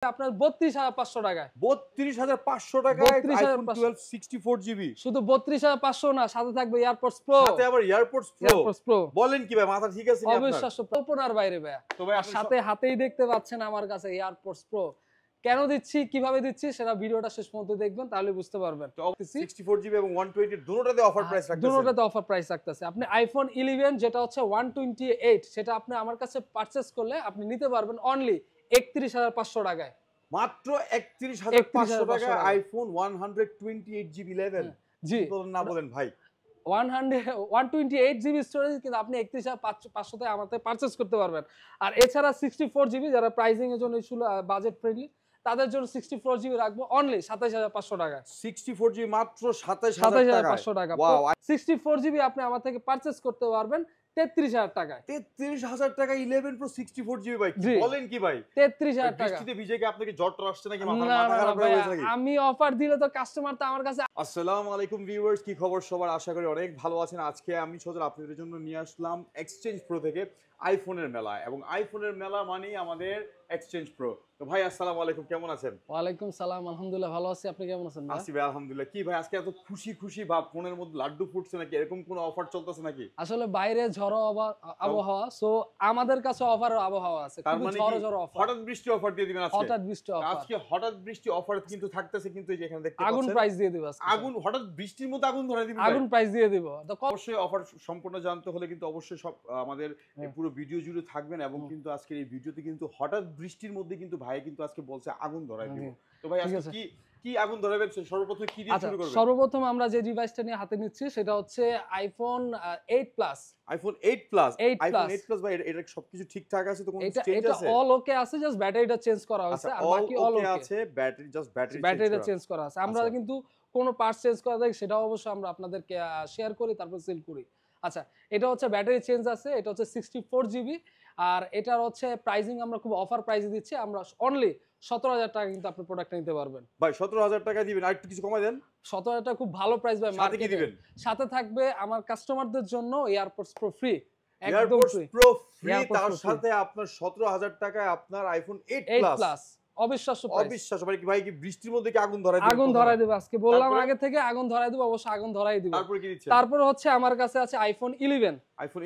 আপনার ৩২,৫০০ টাকায় ৩২,৫০০ টাকায় আইফোন 12 64GB শুধু ৩২,৫০০ না, সাথে থাকবে এয়ারপডস প্রো, সাথে আবার এয়ারপডস প্রো বলেন কি ভাই, মাথা ঠিক আছে নি আপনার? অবিশ্বাস্য, ওপেনার বাইরে ভাই। তো ভাই সাথে হাতেই দেখতে পাচ্ছেন আমার কাছে এয়ারপডস প্রো। কেন দিচ্ছি, কিভাবে দিচ্ছি সেটা ভিডিওটা শেষ পর্যন্ত দেখবেন, তাহলে বুঝতে পারবেন। 64GB এবং 120 দুটোতে অফার প্রাইস রাখতেছে। দুটোতে অফার প্রাইস রাখতেছে। আপনি আইফোন 11 যেটা হচ্ছে 128, সেটা আপনি আমার কাছে পারচেজ করলে আপনি নিতে পারবেন অনলি ৩১,৫০০ টাকায়। মাত্র ৩১,৫০০ টাকায় আইফোন 128GB 11। জি বলেন না, বলেন ভাই। 128GB স্টোরেজ কিন্তু আপনি ৩১,৫০০ তে আমাদের পারচেজ করতে পারবেন। আর এছাড়া 64GB যারা প্রাইসিং এর জন্য বাজেট ফ্রেন্ডলি, তাদের জন্য 64GB রাখবো অনলি ২৭,৫০০ টাকায়। 64GB মাত্র ২৭,৫০০ টাকা। 64GB আপনি আমার থেকে পারচেজ করতে পারবেন ৩৩,০০০ টাকায়। ৩৩,০০০ টাকা 11 প্রো 64GB ভাই, বলেন কি ভাই? ৩৩,০০০ টাকা। বৃষ্টিতে ভিজে কি আপনাকে জ্বর আসছে নাকি, মাথা খারাপ হয়ে গেছে নাকি? আমি অফার দিলে তো কাস্টমার তো আমার কাছে। আসসালামু আলাইকুম ভিউয়ার্স, কি খবর সবার? আশা করি অনেক ভালো আছেন। আজকে আমি সজল আপনাদের জন্য নিয়ে আসলাম এক্সচেঞ্জ প্রো থেকে আইফোনের মেলা, এবং আইফোনের মেলা মানেই আমাদের এক্সচেঞ্জ প্রো। তো ভাই আসসালামু আলাইকুম, কেমন আছেন? ওয়ালাইকুম সালাম, আলহামদুলিল্লাহ ভালো আছি, আপনি কেমন আছেন? আছি ভাই আলহামদুলিল্লাহ। কি ভাই আজকে এত খুশি খুশি ভাব, ফোনের মধ্যে লাড্ডু ফুটছে নাকি? এরকম কোনো অফার চলতেছে নাকি? আসলে বাইরে ঝড়ো আবহাওয়া, সো আমাদের কাছে অফার আবহাওয়া আছে, তার খুব মানে ঝড়ো ঝড়ো অফার। হঠাৎ বৃষ্টি অফার দিয়ে দিবেন আজকে? হঠাৎ বৃষ্টি অফার। আজকে হঠাৎ বৃষ্টি অফার কিন্তু থাকতেছে, কিন্তু এই যে এখানে দেখতে পাচ্ছেন আগুন প্রাইস দিয়ে দিব আজকে। আগুন, হঠাৎ বৃষ্টির মধ্যে আগুন ধরে দিবেন? আগুন প্রাইস দিয়ে দিব। তো অবশ্যই অফার সম্পূর্ণ জানতে হলে কিন্তু অবশ্যই সব আমাদের পুরো ভিডিও জুড়ে থাকবেন। এবং কিন্তু আজকের এই ভিডিওতে কিন্তু হঠাৎ বৃষ্টির মধ্যে কিন্তু ভাই কিন্তু আজকে বলছে আগুন ধরাই দিব। তো ভাই আজকে কি আগুন ধরাবেন? সর্বপ্রথম কি দিয়ে শুরু করবেন? সর্বপ্রথম আমরা যে ডিভাইসটা নিয়ে হাতে নিচ্ছি সেটা হচ্ছে iPhone 8 plus. IPhone 8 plus. IPhone 8 plus ভাই, এটা সবকিছু ঠিকঠাক আছে তো? কোনো চেঞ্জ আছে? এটা অল ওকে আছে, জাস্ট ব্যাটারিটা চেঞ্জ করা হয়েছে, আর বাকি অল ওকে আছে। ব্যাটারিটা চেঞ্জ করা আছে। আমরা কিন্তু কোনো পার্টস চেঞ্জ করা যায় সেটাও অবশ্যই আমরা আপনাদেরকে শেয়ার করি, তারপর সেল করি। আচ্ছা, এটা হচ্ছে ব্যাটারি চেঞ্জ আছে, এটা হচ্ছে 64GB, আর এটার হচ্ছে প্রাইসিং আমরা খুব অফার প্রাইসে দিচ্ছি। আমরা অনলি 17,000 টাকা কিন্তু আপনি প্রোডাক্টটা নিতে পারবেন। ভাই 17,000 টাকা দিবেন, আর একটু কিছু কমাই দেন। 17,000 টাকা খুব ভালো প্রাইস ভাই। সাথে কি দিবেন? সাথে থাকবে আমার কাস্টমারদের জন্য AirPods pro free. AirPods pro free, তার সাথে আপনার 17,000 টাকায় আপনার আইফোন 8 প্লাস। অবিশ্বাস্য প্রাইস। অবিশ্বাস্য ভাই, কি বৃষ্টির মধ্যে কি আগুন ধরাই দিবেন? আগুন ধরাই দেব আজকে, বললাম আগে থেকে আগুন ধরাই দেব, অবশ্যই আগুন ধরাই দিব। তারপর কি দিচ্ছেন? তারপর হচ্ছে আমার কাছে আছে আইফোন 11। আইফোন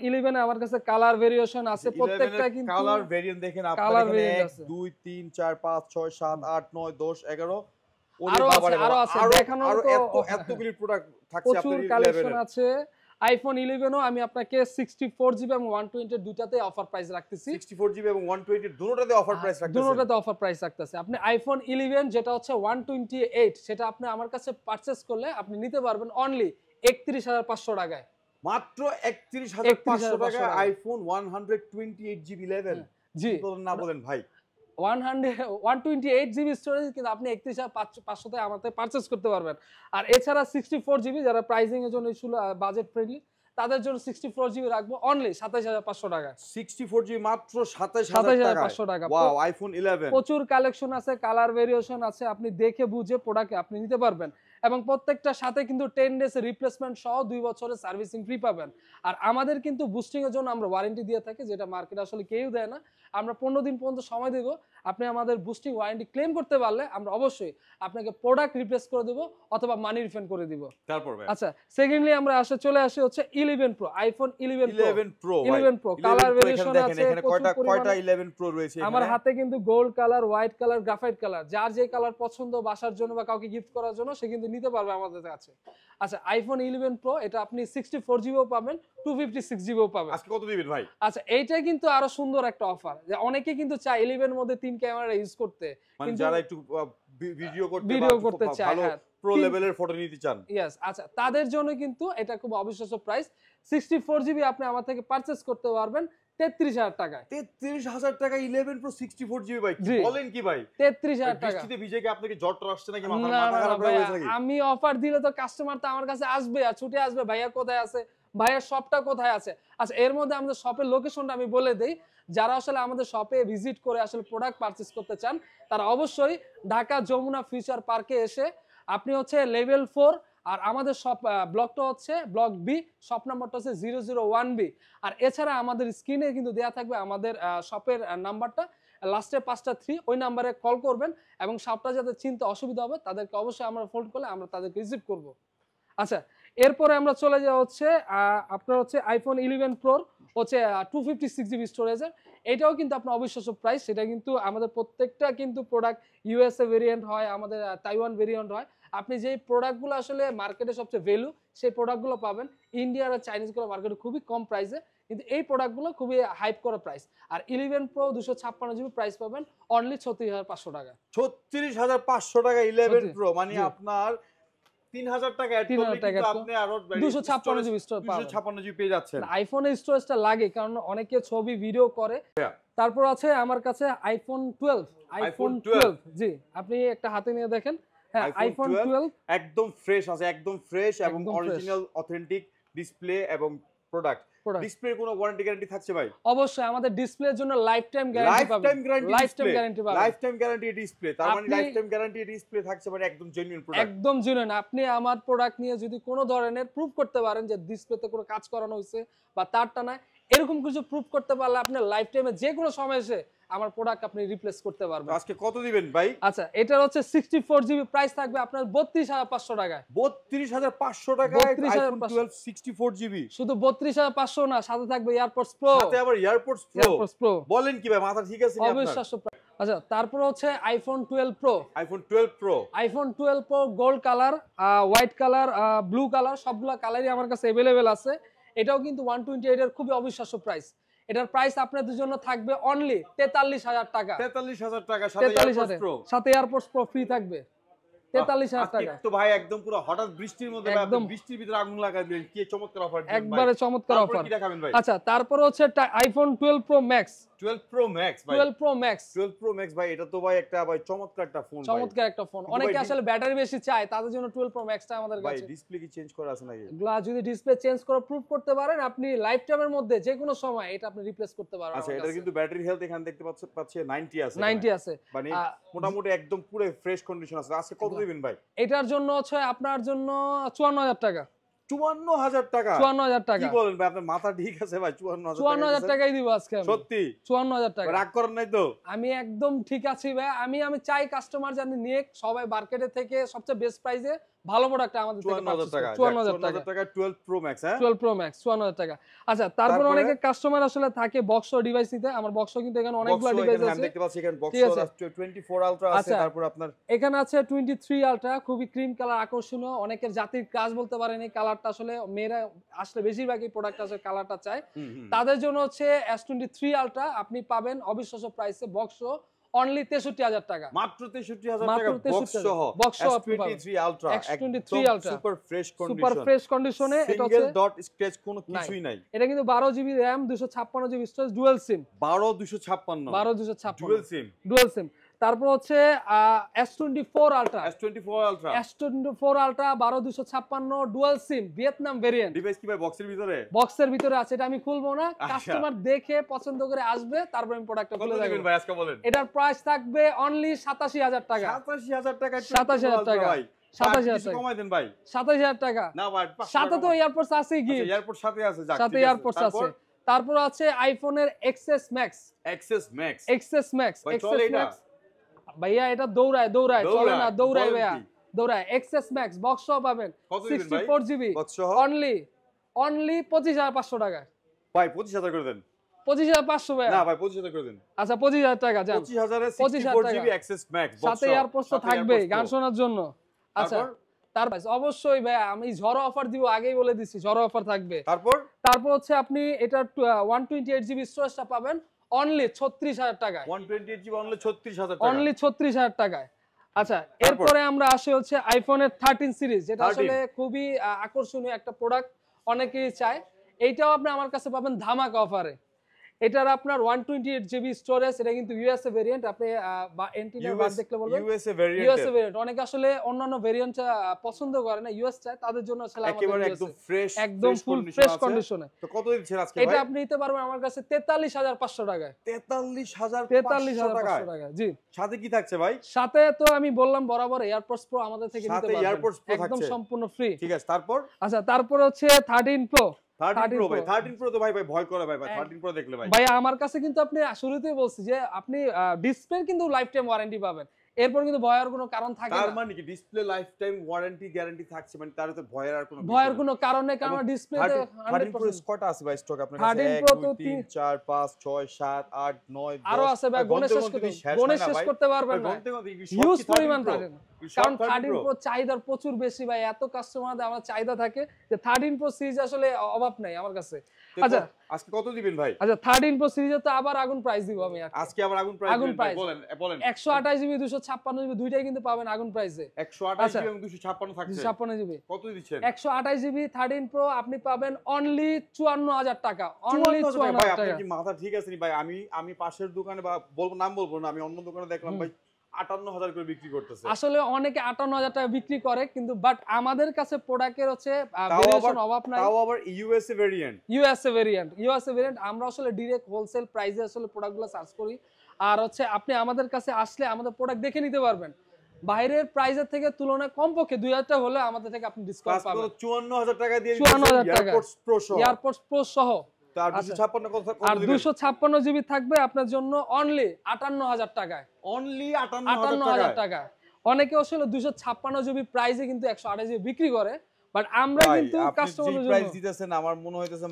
11 এ আমার কাছে কালার ভেরিয়েশন আছে, প্রত্যেকটা কিন্তু কালার ভেরিয়েন্ট দেখেন আপনারা, এখানে 1 2 3 4 5 6 7 8 9 10 11 আরো আছে দেখানোর তো এতগুলি প্রোডাক্ট থাকছে আপনাদের। প্রচুর কালেকশন আছে। আইফোন 11 ও আমি আপনাকে 64GB এবং 120 দুটাতে অফার প্রাইস রাখতেছি। 64GB এবং 120 দুটোতে অফার প্রাইস রাখতেছি। দুটোতে অফার প্রাইস রাখতেছি। আপনি আইফোন 11 যেটা হচ্ছে 128, সেটা আপনি আমার কাছে পারচেজ করলে আপনি নিতে পারবেন অনলি 31,500 টাকায়। মাত্র 31,500 টাকায় আইফোন 128GB 11। জি, বলেন না, বলেন ভাই। 128GB স্টোরেজ কিন্তু আপনি 31,500 তে আমাদের পারচেজ করতে পারবেন। আর এছাড়া 64GB যারা প্রাইসিং এর জন্য বাজেট ফ্রেন্ডলি, তাদের জন্য 64GB রাখবো অনলি 27,500 টাকা। 64GB মাত্র 27,500 টাকা। ওয়াও, আইফোন 11 প্রচুর কালেকশন আছে, কালার ভেরিয়েশন আছে, আপনি দেখে বুঝে প্রোডাক্ট আপনি নিতে পারবেন। এবং প্রত্যেকটার সাথে কিন্তু 10 ডেজ রিপ্লেসমেন্ট সহ 2 বছরের সার্ভিসিং ফ্রি পাবেন। আর আমাদের কিন্তু বুস্টিং এর জন্য আমরা ওয়ারেন্টি দিয়ে থাকি, যেটা মার্কেটে আসলে কেউ দেয় না। আমরা 15 দিন পর্যন্ত সময় দেব। আপনি আমাদের বুস্টিং ওয়ারেন্টি ক্লেম করতে পারলে আমরা অবশ্যই আপনাকে প্রোডাক্ট রিপ্লেস করে দেব অথবা মানি রিফান্ড করে দিব। তারপর ভাই আচ্ছা, সেকেন্ডলি আমরা চলে আসি হচ্ছে 11 pro, iPhone 11 pro colour variation আছে। এখানে কয়টা 11 প্রো রয়েছে? আমার হাতে কিন্তু gold colour, white colour, graphite colour, যার যে কালার পছন্দ বাসার জন্য বা কাউকে গিফট করার জন্য সে কিন্তু নিতে পারবে আমাদের কাছে। আচ্ছা, আইফোন 11 প্রো এটা আপনি 64GB ও পাবেন, 256GB ও পাবেন। আজকে কত দিবেন ভাই? আচ্ছা, এইটা কিন্তু আরো সুন্দর একটা অফার, যে অনেকে কিন্তু চায় 11 এর মধ্যে 3 ক্যামেরা ইউজ করতে, মানে যারা একটু ভিডিও করতে চায়, ভালো প্রো লেভেলের ফটো নিতে চান। ইয়েস, আচ্ছা, তাদের জন্য কিন্তু এটা খুব অবিশ্বাস্য প্রাইস। 64GB আপনি আমার থেকে পারচেজ করতে পারবেন 33,000 টাকায়। 33,000 টাকা 11 প্রো 64GB ভাই, বলেন কি ভাই? 33,000 টাকা। বৃষ্টিতে ভিজে কি আপনাকে জ্বর আসছে নাকি, মাথা খারাপ হয়ে গেছে নাকি? আমি অফার দিলে তো কাস্টমার তো আমার কাছে আসবে আর ছুটে আসবে, ভাইয়া কোথায় আছে, ভাইয়ার শপটা কোথায় আছে। আচ্ছা, এর মধ্যে আমাদের শপের লোকেশনটা আমি বলে দেই। যারা আসলে আমাদের শপে ভিজিট করে আসলে প্রোডাক্ট পারচেজ করতে চান, তারা অবশ্যই ঢাকা যমুনা ফিউচার পার্কে এসে আপনি হচ্ছে লেভেল 4, আর আমাদের শপ ব্লকটা হচ্ছে ব্লক বি, শপ নাম্বারটা হচ্ছে 001B। আর এছাড়া আমাদের স্ক্রিনে কিন্তু দেয়া থাকবে আমাদের শপের নাম্বারটা, লাস্টে 5টা 3 ওই নাম্বারে কল করবেন এবং সবটা যাতে চিনতে অসুবিধা হবে তাদেরকে অবশ্যই আমরা ফোন করলে আমরা তাদেরকে রিসিভ করব। আচ্ছা, এরপরে আমরা চলে যাওয়া হচ্ছে আপনার হচ্ছে আইফোন 11 প্রোর হচ্ছে 256 জিবি স্টোরেজের। এটাও কিন্তু আপনার অবিশ্বাস্য প্রাইস। সেটা কিন্তু আমাদের প্রত্যেকটা কিন্তু প্রোডাক্ট ইউএসএ ভেরিয়েন্ট হয়, আমাদের তাইওয়ান ভেরিয়েন্ট হয়। আপনি যেই প্রোডাক্টগুলো আসলে মার্কেটে সবচেয়ে ভ্যালু সেই প্রোডাক্টগুলো পাবেন ইন্ডিয়ার আর চাইনিজগুলো মার্কেটে খুবই কম প্রাইসে, কিন্তু এই প্রোডাক্টগুলো খুবই হাইপ করা প্রাইস। আর 11 প্রো 256 জিবি প্রাইস পাবেন অনলি 36,500 টাকা। 36,500 টাকা 11 প্রো, মানে জি। আপনার 3,000 টাকা অ্যাড 3,000 করলে টাকা কিন্তু add আপনি আরো 256 জিবি স্টোর পাবেন। 256 জিবি পেয়ে যাচ্ছেন। আইফোনের স্টোরেজটা লাগে কারণ অনেকে ছবি ভিডিও করে। তারপর আছে আমার কাছে আইফোন 12। আইফোন 12 জি, আপনি একটা হাতে নিয়ে দেখেন। হ্যাঁ, আইফোন 12 একদম ফ্রেশ আছে, একদম ফ্রেশ এবং একদম অরিজিনাল অথেন্টিক ডিসপ্লে এবং প্রোডাক্ট। ডিসপ্লের কোনো ওয়ারেন্টি গ্যারান্টি থাকছে ভাই? অবশ্যই আমাদের ডিসপ্লের জন্য লাইফ টাইম গ্যারান্টি পাবেন। লাইফ টাইম গ্যারান্টি পাবেন। লাইফ টাইম গ্যারান্টি ডিসপ্লে, তার মানে লাইফ টাইম গ্যারান্টি ডিসপ্লে থাকছে, মানে একদম জেনুইন প্রোডাক্ট। একদম জেনুইন। আপনি আমার প্রোডাক্ট নিয়ে যদি কোনো ধরনের প্রুফ করতে পারেন যে ডিসপ্লেতে কোনো কাজ করানো হয়েছে বা তারটা না, এরকম কিছু প্রুফ করতে পারলে আপনি লাইফ টাইমে যে কোনো সময় এসে আমার প্রোডাক্ট আপনি রিপ্লেস করতে পারবেন। আজকে কত দিবেন ভাই? আচ্ছা, এটার হচ্ছে 64 জিবি প্রাইস থাকবে আপনার 32,500 টাকায়। 32,500 টাকায় আইফোন 12 64 জিবি। শুধু 32,500 না, সাথে থাকবে এয়ারপডস প্রো। সাথে আবার এয়ারপডস প্রো। বলেন কি ভাই, মাথা ঠিক আছে নি আপনার? অবিশ্বাস্য। আচ্ছা, তারপর হচ্ছে iPhone 12 pro. IPhone 12 pro. IPhone 12 pro gold colour, white colour, blue colour সবগুলা কালারই আমার কাছে अवेलेबल আছে। এটাও কিন্তু 128 এর খুবই অবিশ্বাস্য প্রাইস। এটার প্রাইস আপনাদের জন্য থাকবে অনলি 43,000 টাকা। 43,000 টাকা, সাথে এয়ারপডস প্রো। সাথে এয়ারপডস প্রো ফ্রি থাকবে 43,000 টাকা। তো ভাই একদম পুরো হঠাৎ বৃষ্টির মধ্যে ভাই, আপনি বৃষ্টির ভিতরে আগুন লাগাই দিলেন, কি চমৎকার অফার দিলেন ভাই। একবারে চমৎকার অফার। কি দেখাবেন ভাই? আচ্ছা, তারপর হচ্ছে iPhone 12 pro max. 12 pro max ভাই। 12 প্রো ম্যাক্স। 12 প্রো ম্যাক্স ভাই, এটা তো ভাই একটা ভাই চমৎকার একটা ফোন ভাই। চমৎকার একটা ফোন। অনেকে আসলে ব্যাটারি বেশি চায়, তাদের জন্য 12 প্রো ম্যাক্সটা আমাদের কাছে। ভাই ডিসপ্লে কি চেঞ্জ করা আছে নাকি? যদি ডিসপ্লে চেঞ্জ করে প্রুফ করতে পারেন, আপনি লাইফ টাইমের মধ্যে যে কোনো সময় এটা আপনি রিপ্লেস করতে পারবেন। আচ্ছা, এটা কিন্তু ব্যাটারি হেলথ এখানে দেখতে পাচ্ছি 90 আছে। 90 আছে, মানে মোটামুটি একদম পুরো ফ্রেশ কন্ডিশন আছে। আজকে কত দিবেন ভাই? এটার জন্য হচ্ছে আপনার জন্য 54,000 টাকা। 54,000 টাকা? 54,000 টাকা। কি বলেন ভাই, আপনার মাথা ঠিক আছে ভাই? 54,000 টাকাই দিব আজকে আমি। সত্যি? 54,000 টাকা। রাগ করেন নাই তো? আমি একদম ঠিক আছি ভাই। আমি চাই কাস্টমার জানি নিয়ে সবাই মার্কেটে থেকে সবচেয়ে বেস্ট প্রাইসে ভালো প্রোডাক্ট আমাদের থেকে পারচেজ করে। 54,000 টাকা 12 প্রো ম্যাক্স। হ্যাঁ, 12 প্রো ম্যাক্স 54,000 টাকা। আচ্ছা, তারপর অনেকে কাস্টমার আসলে থাকে বক্স ডিভাইস নিতে। আমার বক্স কিন্তু এখানে অনেকগুলো ডিভাইস আছে। আমি দেখতে পাচ্ছি এখানে বক্স 24 আলট্রা আছে, তারপর আপনার এখানে আছে 23 আলট্রা, খুবই ক্রিম কালার, আকর্ষণীয়। অনেকের জাতির কাজ বলতে পারেন এই কালারটা। আসলে মেয়েরা আসলে বেশিরভাগই প্রোডাক্ট আছে কালারটা চায়। তাদের জন্য হচ্ছে S23 আলট্রা আপনি পাবেন অবিশ্বাস্য প্রাইসে বক্স অনলি 63,000 টাকা। মাত্র 63,000 টাকা বক্স সহ। বক্স সহ S23 ultra, S23 ultra super fresh condition. Super fresh কন্ডিশনে। এটা হচ্ছে সিঙ্গেল ডট স্ক্র্যাচ কোনো কিছুই নাই। এটা কিন্তু 12 GB RAM, 256 GB storage, dual SIM. 12 dual SIM. Dual SIM. তারপর হচ্ছে S24 ultra. S24 ultra 12 dual SIM, Vietnam variant. Device কি ভাই বক্সের ভিতরে? বক্সের ভিতরে আছে, এটা আমি খুলবো না। কাস্টমার দেখে পছন্দ করে আসবে, তারপর আমি প্রোডাক্টটা খুলে দেখাবো। ভাই আজকে বলেন। এটার প্রাইস থাকবে অনলি 87,000 টাকা। 87,000 টাকা? 87,000 টাকা ভাই। 27,000 টাকা কমাই দেন ভাই। 27,000 টাকা না ভাই, সাথে তো এয়ারপডস আছে কি? এয়ারপড সাথে আছে, যাক সাথে এয়ারপডস আছে। তারপর আছে আইফোনের XS Max। XS Max ভাইয়া, এটা দৌড়ায় চলে না, দৌড়ায় ভাইয়া, দৌড়ায়। XS Max বক্স সহ পাবেন 64 জিবি অনলি 25,500 টাকা। ভাই 25,000 করে দেন। 25,500 ভাইয়া। না ভাই 25,000 করে দেন। আচ্ছা, 25,000 টাকা যান। 25,000 এ 64 জিবি XS Max বক্স সাথে এয়ারপডস তো থাকবেই গান শোনার জন্য। আচ্ছা, তারপর অবশ্যই ভাইয়া আমি ঝড়ো অফার দিব, আগেই বলে দিচ্ছি ঝড়ো অফার থাকবে। তারপর হচ্ছে আপনি এটা 128 জিবি স্টোরেজটা পাবেন অনলি 36,000 টাকায়। 128 জিবি অনলি 36,000 টাকা। অনলি 36,000 টাকায়। আচ্ছা, এরপরে আমরা আসি হচ্ছে আইফোনের 13 সিরিজ, যেটা আসলে খুবই আকর্ষণীয় একটা প্রোডাক্ট, অনেকেই চায়। এইটাও আপনি আমার কাছে পাবেন ধামাকা অফারে। এটার আপনার 128 জিবি স্টোরেজ। এটা কিন্তু ইউএসএ ভেরিয়েন্ট। আপনি এন্টিনার বাদ দেখলে বলবেন ইউএসএ ভেরিয়েন্ট। অনেকে আসলে অন্যান্য ভেরিয়েন্ট পছন্দ করে না, ইউএস চায়, তাদের জন্য আসলে একেবারে একদম ফ্রেশ, একদম ফুল ফ্রেশ কন্ডিশনে। তো কত দিচ্ছেন আজকে ভাই? এটা আপনি নিতে পারবেন আমার কাছে 43,500 টাকায়। 43,500 টাকা জি। সাথে কি থাকছে ভাই? সাথে তো আমি বললাম বরাবর এয়ারপডস প্রো আমাদের থেকে নিতে পারবেন, এয়ারপডস প্রো একদম সম্পূর্ণ ফ্রি। ঠিক আছে, তারপর? আচ্ছা, তারপর হচ্ছে 13 প্রো। 13 প্রো ভাই, 13 13 প্রো তো ভাই ভয় করে ভাই 13 প্রো দেখলে ভাই। ভাই আমার কাছে কিন্তু আপনি শুরুতেই বলছি যে আপনি ডিসপ্লে কিন্তু লাইফ টাইম ওয়ারেন্টি পাবেন, এরপর কিন্তু ভয়ের কোনো কারণ থাকে তার না। মানে কি display life time warranty guarantee থাকছে, মানে তার তো ভয়ের আর কোনো ভয়ের কোনো কারণ নেই, কারণ ডিসপ্লেতে 13 প্রো 100% কয়টা আছে ভাই স্টক আপনার কাছে? 13 1 Pro 2 তো 3 4 5 6 7 8 9 10 আরো আছে ভাই, গণেশ শেষ করতে পারবেন না, হিউজ পরিমাণ থাকে না। কারণ 13 প্রো চাহিদার প্রচুর বেশি ভাই, এত কাস্টমারদের আমার চাহিদা থাকে যে 13 প্রো সিরিজ আসলে অভাব নাই আমার কাছে। আচ্ছা আজকে কত দিবেন ভাই? আচ্ছা 13 প্রো সিরিজে তো আবার আগুন প্রাইস দিব আমি আজকে আবার আগুন প্রাইস দিবেন ভাই, বলেন বলেন। 128 জিবি 256 জিবি দুইটাই কিন্তু পাবেন আগুন প্রাইসে। 128 জিবি এবং 256 থাকছে। 256 জিবি কত দিচ্ছেন? 128 জিবি 13 প্রো আপনি পাবেন অনলি 54000 টাকা, অনলি 54000 ভাই। 54000 আপনার টাকা। কি মাথা ঠিক আছে নি ভাই? আমি পাশের দোকানে বা বলবো নাম বলবো না, আমি অন্য দোকানে দেখলাম ভাই 58000 করে বিক্রি করতেছে। আসলে অনেকে 58000 টাকা বিক্রি করে, কিন্তু বাট আমাদের কাছে প্রোডাক্টের হচ্ছে ভেরিয়েশন অভাব নাই। তাও আবার ইউএসএ ভেরিয়েন্ট। ইউএসএ ভেরিয়েন্ট আমরা আসলে ডাইরেক্ট হোলসেল প্রাইসে আসলে প্রোডাক্টগুলো সার্চ করি, আর হচ্ছে আপনি আমাদের কাছে আসলে আমাদের প্রোডাক্ট দেখে নিতে পারবেন। বাইরের প্রাইসের থেকে তুলনায় কমপক্ষে 2000 টাকা হলে আমাদের থেকে আপনি ডিসকাউন্ট পাবেন। 54000 টাকা দিয়ে 54000 টাকা এয়ারপোর্টস প্রো সহ। এয়ারপোর্টস প্রো সহ। তার 256 কত আর দিবেন? 256 জিবি থাকবে আপনার জন্য অনলি 58000 টাকায়। অনলি 58000 টাকা। অনেকে আসলে 256 জিবি প্রাইসে কিন্তু 128 জিবি বিক্রি করে, বাট আমরা কিন্তু কাস্টমারের জন্য প্রাইস দিতেছেন আমার মনে হইতেছে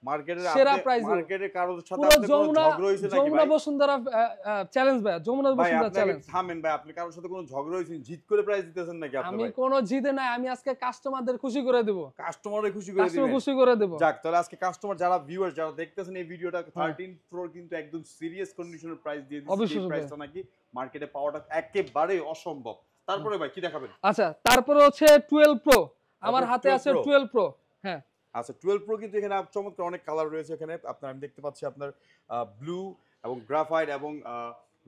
মার্কেটের সেরা প্রাইস মার্কেটের কারোর সাথে পুরো আপনাদের কোনো ঝগড়া হইছে নাকি ভাই? যমুনা বসুন্ধরা চ্যালেঞ্জ ভাই, যমুনা ভাই বসুন্ধরা আপনি চ্যালেঞ্জ। থামেন ভাই, আপনি কারোর সাথে কোনো ঝগড়া হইছে জিত করে প্রাইস দিতেছেন নাকি আপনি আমি ভাই? কোনো জিতে নাই, আমি আজকে কাস্টমারদের খুশি করে দেব, কাস্টমারে খুশি করে কাস্টমার দিবেন। খুশি করে দেব। যাক তাহলে আজকে কাস্টমার যারা ভিউয়ার যারা দেখতেছেন এই ভিডিওটা 13 প্রো কিন্তু একদম সিরিয়াস কন্ডিশনের প্রাইস দিয়ে দিচ্ছে। অবশ্যই এই প্রাইসটা নাকি মার্কেটে পাওয়াটা একেবারে অসম্ভব। তারপরে ভাই কি দেখাবেন? আচ্ছা তারপরে হচ্ছে 12 প্রো আমার হাতে 12 আছে। Pro 12 প্রো হ্যাঁ আচ্ছা 12 প্রো কিন্তু এখানে চমৎকার অনেক কালার রয়েছে এখানে আপনার, আমি দেখতে পাচ্ছি আপনার ব্লু এবং গ্রাফাইট এবং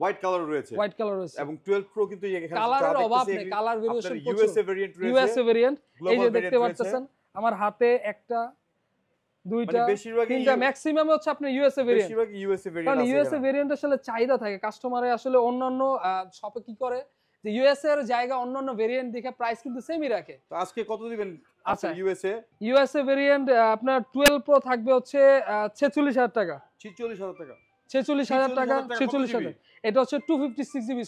হোয়াইট কালার রয়েছে। হোয়াইট কালার রয়েছে এবং 12 প্রো কিন্তু এখানে কালারের অভাব নেই, কালার ভেরিয়েশন প্রচুর। ইউএসএ ভেরিয়েন্ট রয়েছে, ইউএসএ ভেরিয়েন্ট এই যে গ্লোবাল দেখতে ভেরিয়েন্ট পাচ্ছেন আমার হাতে একটা দুইটা মানে বেশিরভাগই তিনটা ম্যাক্সিমাম হচ্ছে আপনার ইউএসএ ভেরিয়েন্ট। বেশিরভাগ ইউএসএ ভেরিয়েন্ট কারণ আছে ইউএসএ এখানে। ভেরিয়েন্ট আসলে চাহিদা থাকে কাস্টমারে, আসলে অন্যান্য শপে কি করে যে ইউএসএ এর জায়গা অন্যান্য ভেরিয়েন্ট দেখে প্রাইস কিন্তু সেমই রাখে। তো আজকে কত দিবেন আচ্ছা ইউএসএ? ইউএসএ ভেরিয়েন্ট আপনার 12 প্রো থাকবে হচ্ছে 46000 টাকা। 46000 টাকা। 46000 টাকা 46000 টাকা কত 46000 জিবি? এটা হচ্ছে 256 জিবি